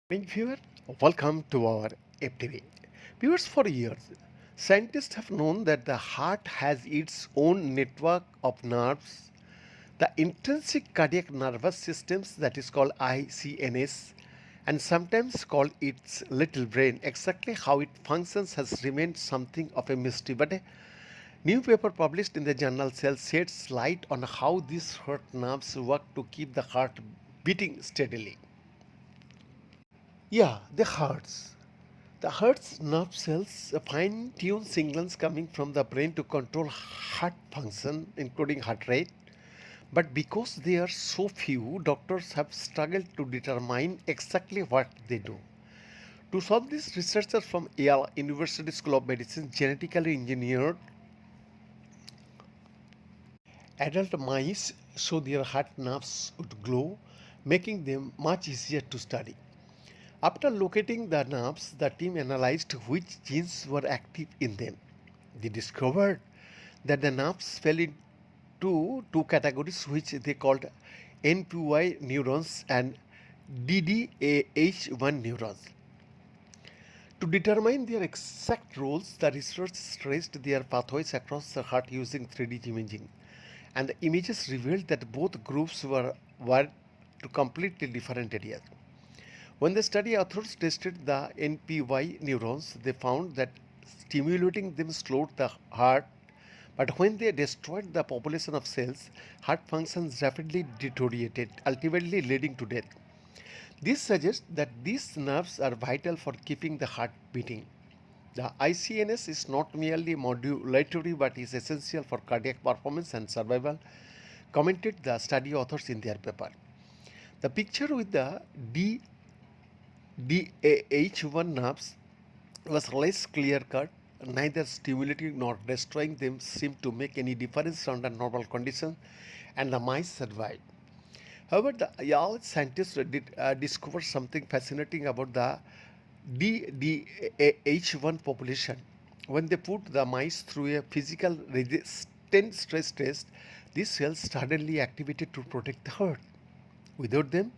Morning viewer, welcome to our FTV. Viewers, for years, scientists have known that the heart has its own network of nerves, the intrinsic cardiac nervous systems that is called ICNS, and sometimes called its little brain. Exactly how it functions has remained something of a mystery, but a new paper published in the journal Cell sheds light on how these heart nerves work to keep the heart beating steadily. Yeah, the hearts. The heart's nerve cells fine tune signals coming from the brain to control heart function, including heart rate. But because they are so few, doctors have struggled to determine exactly what they do. To solve this, researchers from Yale University School of Medicine genetically engineered adult mice so their heart nerves would glow, making them much easier to study. After locating the nerves, the team analyzed which genes were active in them. They discovered that the nerves fell into two categories which they called NPY neurons and DDAH1 neurons. To determine their exact roles, the researchers traced their pathways across the heart using 3D imaging. And the images revealed that both groups were wired to completely different areas. When the study authors tested the NPY neurons, they found that stimulating them slowed the heart, but when they destroyed the population of cells, heart functions rapidly deteriorated, ultimately leading to death. This suggests that these nerves are vital for keeping the heart beating. The ICNS is not merely modulatory but is essential for cardiac performance and survival, commented the study authors in their paper. The picture with the DAH1 nerves was less clear cut. Neither stimulating nor destroying them seemed to make any difference under normal conditions, and the mice survived. However, the Yale scientists did discover something fascinating about the DDAH1 population. When they put the mice through a physical resistance stress test, these cells suddenly activated to protect the heart. Without them,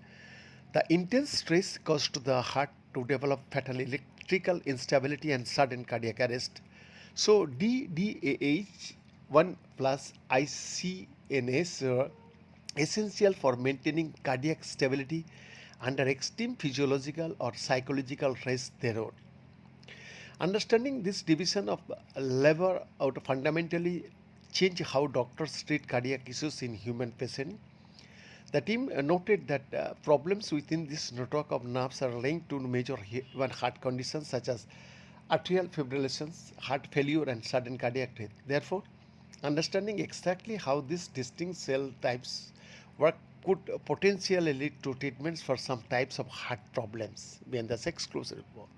the intense stress caused the heart to develop fatal electrical instability and sudden cardiac arrest. So DDAH1 plus ICNS are essential for maintaining cardiac stability under extreme physiological or psychological stress thereof. Understanding this division of labor would fundamentally change how doctors treat cardiac issues in human patients. The team noted that problems within this network of nerves are linked to major human heart conditions such as atrial fibrillations, heart failure, and sudden cardiac death. Therefore, understanding exactly how these distinct cell types work could potentially lead to treatments for some types of heart problems. Beyond this exclusive report.